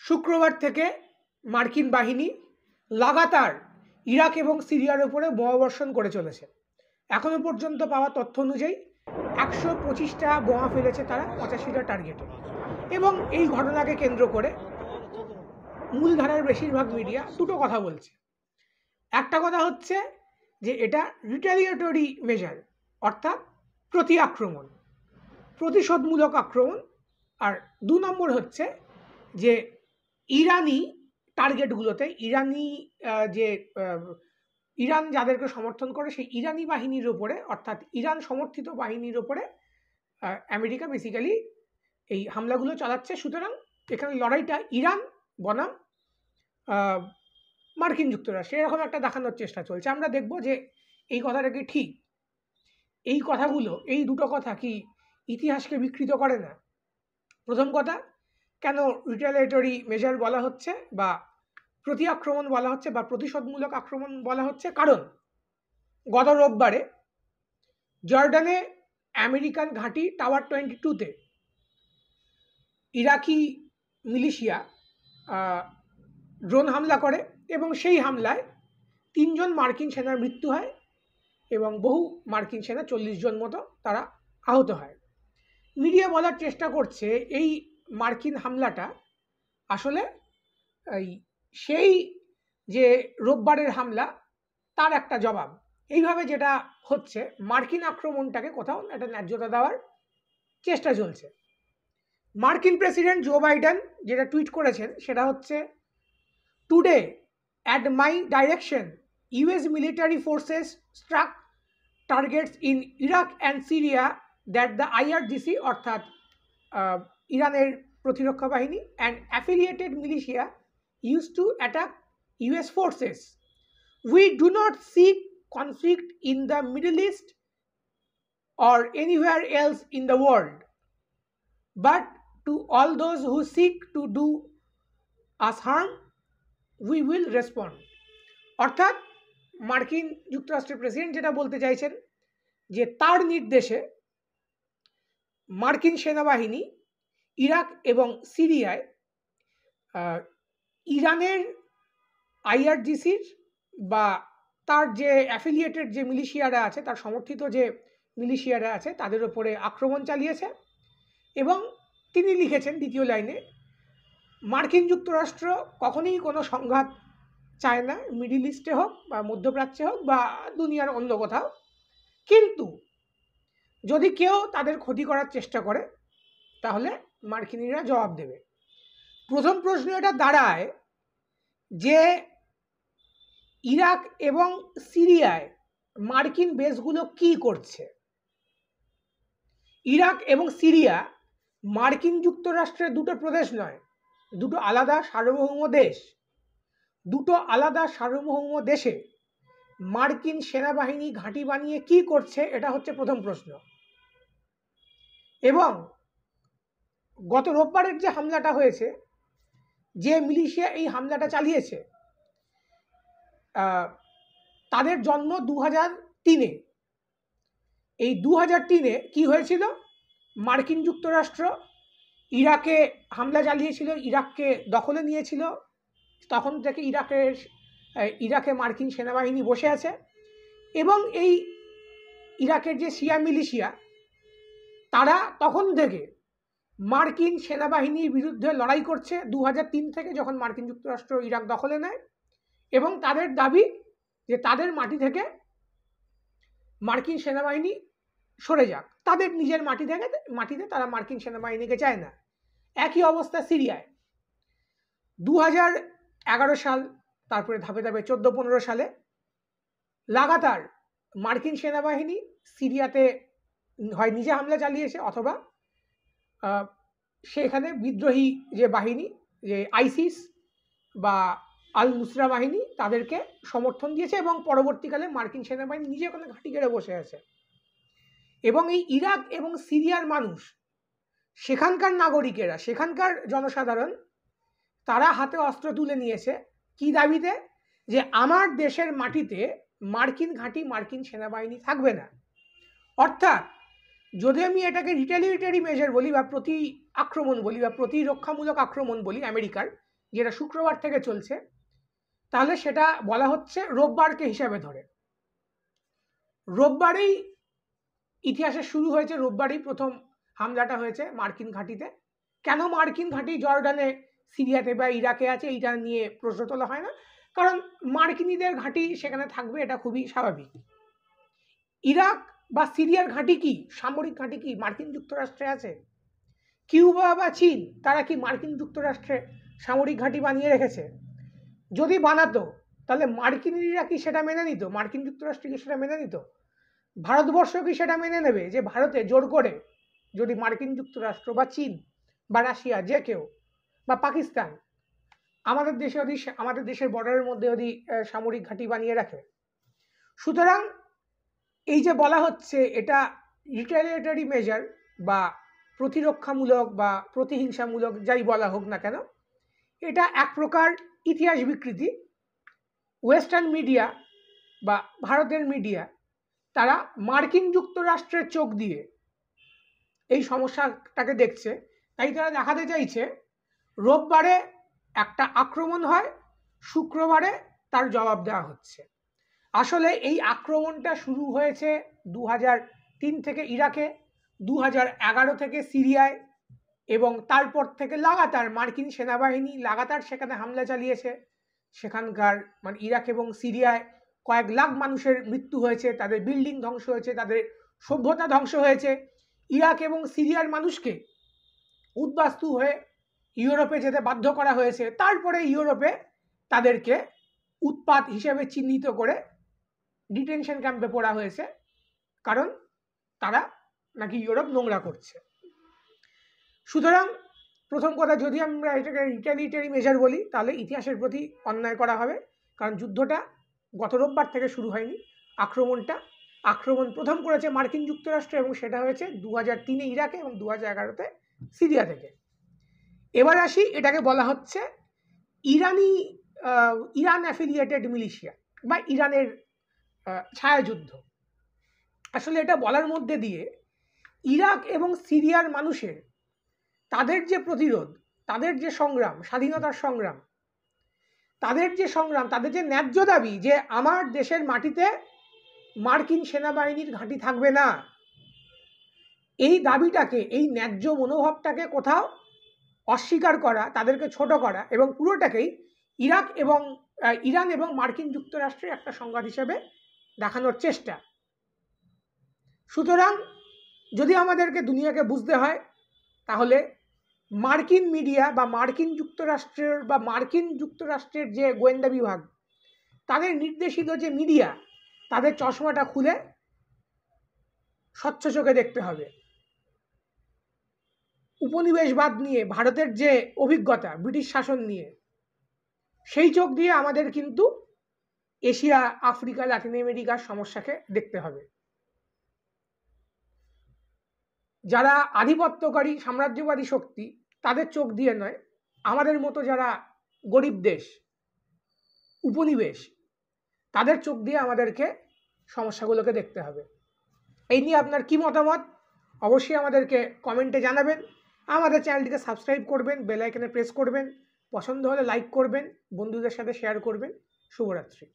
শুক্রবার থেকে মার্কিন বাহিনী লাগাতার ইরাক এবং সিরিয়ার উপরে বোমাবর্ষণ করে চলেছে। এখনো পর্যন্ত পাওয়া তথ্য অনুযায়ী 125টা বোমা ফেলেছে তারা 85টা টার্গেটে। এবং এই ঘটনাকে কেন্দ্র করে মূলধারার বেশিরভাগ মিডিয়া দুটো কথা বলছে। একটা কথা হচ্ছে যে এটা রিটালিয়েটরি মেজার, অর্থাৎ প্রতি আক্রমণ, প্রতিশোধমূলক আক্রমণ। আর 2 নম্বর হচ্ছে যে ইরানি টার্গেটগুলোতে ইরান যাদেরকে সমর্থন করে সেই ইরানি বাহিনীর ওপরে, অর্থাৎ ইরান সমর্থিত বাহিনীর ওপরে আমেরিকা বেসিক্যালি এই হামলাগুলো চালাচ্ছে। সুতরাং এখানে লড়াইটা ইরান বনাম মার্কিন যুক্তরাষ্ট্র, এরকম একটা দেখানোর চেষ্টা চলছে। আমরা দেখব যে এই কথাটা কি ঠিক, এই কথাগুলো, এই দুটো কথা কি ইতিহাসকে বিকৃত করে না? প্রথম কথা, কেন রিটালিয়েটরি মেজার বলা হচ্ছে বা প্রতি আক্রমণ বলা হচ্ছে বা প্রতিশোধমূলক আক্রমণ বলা হচ্ছে? কারণ গত রোববারে জর্ডানে আমেরিকান ঘাঁটি টাওয়ার 22-তে ইরাকি মিলিশিয়া ড্রোন হামলা করে এবং সেই হামলায় 3 জন মার্কিন সেনার মৃত্যু হয় এবং বহু মার্কিন সেনা 40 জন মতো তারা আহত হয়। মিডিয়া বলার চেষ্টা করছে এই মার্কিন হামলাটা আসলে সেই যে রোববারের হামলা তার একটা জবাব। এইভাবে যেটা হচ্ছে, মার্কিন আক্রমণটাকে কোথাও একটা ন্যায্যতা দেওয়ার চেষ্টা চলছে। মার্কিন প্রেসিডেন্ট জো বাইডেন যেটা টুইট করেছেন সেটা হচ্ছে, today at my direction US military forces struck targets in Iraq and Syria that the IRGC, অর্থাৎ ইরানের প্রতিরক্ষা বাহিনী and affiliated militia use to attack US forces. We do not seek conflict in the Middle East or anywhere else in the world, but to all those who seek to do us harm, we will respond. অর্থাৎ মার্কিন যুক্তরাষ্ট্রের president যেটা বলতে চাইছেন যে তার নির্দেশে মার্কিন সেনাবাহিনী ইরাক এবং সিরিয়ায় ইরানের IRGCর বা তার যে অ্যাফিলিয়েটেড যে মিলিশিয়ারা আছে, তার সমর্থিত যে মিলিশিয়ারা আছে, তাদের উপরে আক্রমণ চালিয়েছে। এবং তিনি লিখেছেন দ্বিতীয় লাইনে, মার্কিন যুক্তরাষ্ট্র কখনোই কোনো সংঘাত চায় না, মিডল ইস্টে হোক বা মধ্যপ্রাচ্যে হোক বা দুনিয়ার অন্য কোথাও, কিন্তু যদি কেউ তাদের ক্ষতি করার চেষ্টা করে তাহলে মার্কিনিরা জবাব দেবে। প্রথম প্রশ্ন এটা দাঁড়ায় যে ইরাক এবং সিরিয়ায় মার্কিন বেসগুলো কি করছে? ইরাক এবং সিরিয়া মার্কিন যুক্তরাষ্ট্রের দুটো প্রদেশ নয়, দুটো আলাদা সার্বভৌম দেশ। দুটো আলাদা সার্বভৌম দেশে মার্কিন সেনাবাহিনী ঘাঁটি বানিয়ে কি করছে, এটা হচ্ছে প্রথম প্রশ্ন। এবং গত রোববারের যে হামলাটা হয়েছে, যে মিলিশিয়া এই হামলাটা চালিয়েছে, তাদের জন্ম 2003-এ। এই 2003-এ কি হয়েছিল? মার্কিন যুক্তরাষ্ট্র ইরাকে হামলা চালিয়েছিল, ইরাককে দখলে নিয়েছিল। তখন থেকে ইরাকে মার্কিন সেনাবাহিনী বসে আছে এবং এই ইরাকের যে শিয়া মিলিশিয়া, তারা তখন থেকে মার্কিন সেনাবাহিনীর বিরুদ্ধে লড়াই করছে 2003 থেকে, যখন মার্কিন যুক্তরাষ্ট্র ইরাক দখলে নেয়। এবং তাদের দাবি যে তাদের মাটি থেকে মার্কিন সেনাবাহিনী সরে যাক, তাদের নিজের মাটিতে তারা মার্কিন সেনাবাহিনীকে চায় না। একই অবস্থা সিরিয়ায়। 2011 সাল, তারপরে ধাপে ধাপে 14-15 সালে লাগাতার মার্কিন সেনাবাহিনী সিরিয়াতে হয় নিজে হামলা চালিয়েছে অথবা সেখানে বিদ্রোহী যে বাহিনী, যে আইসিস বা আল নুসরা বাহিনী, তাদেরকে সমর্থন দিয়েছে এবং পরবর্তীকালে মার্কিন সেনাবাহিনী নিজে ওখানে ঘাঁটি গেড়ে বসে আছে। এবং এই ইরাক এবং সিরিয়ার মানুষ, সেখানকার নাগরিকেরা, সেখানকার জনসাধারণ, তারা হাতে অস্ত্র তুলে নিয়েছে কি দাবিতে? যে আমার দেশের মাটিতে মার্কিন ঘাঁটি, মার্কিন সেনাবাহিনী থাকবে না। অর্থাৎ যদি আমি এটাকে রিটালিয়েটরি মেজার বলি বা প্রতি আক্রমণ বলি বা প্রতিরক্ষামূলক আক্রমণ বলি আমেরিকার, যেটা শুক্রবার থেকে চলছে, তাহলে সেটা বলা হচ্ছে রোববারকে হিসাবে ধরে। রোববারেই ইতিহাসে শুরু হয়েছে, রোববারই প্রথম হামলাটা হয়েছে মার্কিন ঘাঁটিতে। কেন মার্কিন ঘাঁটি জর্ডানে, সিরিয়াতে বা ইরাকে আছে এইটা নিয়ে প্রশ্ন তোলা হয় না, কারণ মার্কিনীদের ঘাঁটি সেখানে থাকবে, এটা খুবই স্বাভাবিক। ইরাক বা সিরিয়ার ঘাঁটি কি, সামরিক ঘাঁটি কি মার্কিন যুক্তরাষ্ট্রে আছে? কিউবা বা চীন, তারা কি মার্কিন যুক্তরাষ্ট্রে সামরিক ঘাঁটি বানিয়ে রেখেছে? যদি বানাতো তাহলে মার্কিনীরা কি সেটা মেনে নিত? মার্কিন যুক্তরাষ্ট্র কি সেটা মেনে নিত? ভারতবর্ষ কি সেটা মেনে নেবে যে ভারতে জোর করে যদি মার্কিন যুক্তরাষ্ট্র বা চীন বা রাশিয়া যে কেউ বা পাকিস্তান আমাদের দেশে যদি, আমাদের দেশের বর্ডারের মধ্যে যদি সামরিক ঘাঁটি বানিয়ে রাখে? সুতরাং এই যে বলা হচ্ছে এটা রিটেলিয়েটরি মেজার বা প্রতিরক্ষামূলক বা প্রতিহিংসামূলক, যাই বলা হোক না কেন, এটা এক প্রকার ইতিহাস বিকৃতি। ওয়েস্টার্ন মিডিয়া বা ভারতের মিডিয়া তারা মার্কিন যুক্তরাষ্ট্রের চোখ দিয়ে এই সমস্যাটাকে দেখছে, তাই তারা দেখাতে চাইছে রোববারে একটা আক্রমণ হয়, শুক্রবারে তার জবাব দেওয়া হচ্ছে। আসলে এই আক্রমণটা শুরু হয়েছে 2003 থেকে ইরাকে, 2011 থেকে সিরিয়ায়, এবং তারপর থেকে লাগাতার মার্কিন সেনাবাহিনী লাগাতার সেখানে হামলা চালিয়েছে। সেখানকার মানে ইরাক এবং সিরিয়ায় কয়েক লাখ মানুষের মৃত্যু হয়েছে, তাদের বিল্ডিং ধ্বংস হয়েছে, তাদের সভ্যতা ধ্বংস হয়েছে। ইরাক এবং সিরিয়ার মানুষকে উদ্বাস্তু হয়ে ইউরোপে যেতে বাধ্য করা হয়েছে। তারপরে ইউরোপে তাদেরকে উৎপাত হিসেবে চিহ্নিত করে ডিটেনশন ক্যাম্পে পড়া হয়েছে, কারণ তারা নাকি ইউরোপ নোংরা করছে। সুতরাং প্রথম কথা, যদি আমরা এটাকে রিটেলিয়েটরি মেজার বলি তাহলে ইতিহাসের প্রতি অন্যায় করা হবে, কারণ যুদ্ধটা গত রোববার থেকে শুরু হয়নি। আক্রমণ প্রথম করেছে মার্কিন যুক্তরাষ্ট্র, এবং সেটা হয়েছে 2003-এ ইরাকে এবং 2011-তে সিরিয়া থেকে। এবার আসি, এটাকে বলা হচ্ছে ইরান অ্যাফিলিয়েটেড মিলিশিয়া বা ইরানের ছায়াযুদ্ধ। আসলে এটা বলার মধ্যে দিয়ে ইরাক এবং সিরিয়ার মানুষের তাদের যে প্রতিরোধ, তাদের যে সংগ্রাম, স্বাধীনতার সংগ্রাম, তাদের যে ন্যায্য দাবি যে আমার দেশের মাটিতে মার্কিন সেনাবাহিনীর ঘাঁটি থাকবে না, এই দাবিটাকে, এই ন্যায্য মনোভাবটাকে কোথাও অস্বীকার করা, তাদেরকে ছোট করা, এবং পুরোটাকেই ইরান এবং মার্কিন যুক্তরাষ্ট্রের একটা সংঘাত হিসেবে দেখানোর চেষ্টা। সুতরাং যদি আমাদেরকে দুনিয়াকে বুঝতে হয়, তাহলে মার্কিন মিডিয়া বা মার্কিন যুক্তরাষ্ট্রের যে গোয়েন্দা বিভাগ, তাদের নির্দেশিত যে মিডিয়া, তাদের চশমাটা খুলে স্বচ্ছ চোখে দেখতে হবে। উপনিবেশবাদ নিয়ে ভারতের যে অভিজ্ঞতা, ব্রিটিশ শাসন নিয়ে, সেই চোখ দিয়ে আমাদের কিন্তু এশিয়া, আফ্রিকা, লাতিন আমেরিকার সমস্যাকে দেখতে হবে। যারা আধিপত্যকারী সাম্রাজ্যবাদী শক্তি, তাদের চোখ দিয়ে নয়, আমাদের মতো যারা গরিব দেশ, উপনিবেশ, তাদের চোখ দিয়ে আমাদেরকে সমস্যাগুলোকে দেখতে হবে। এই নিয়ে আপনার কি মতামত অবশ্যই আমাদেরকে কমেন্টে জানাবেন। আমাদের চ্যানেলটিকে সাবস্ক্রাইব করবেন, বেল আইকনে প্রেস করবেন, পছন্দ হলে লাইক করবেন, বন্ধুদের সাথে শেয়ার করবেন। শুভরাত্রি।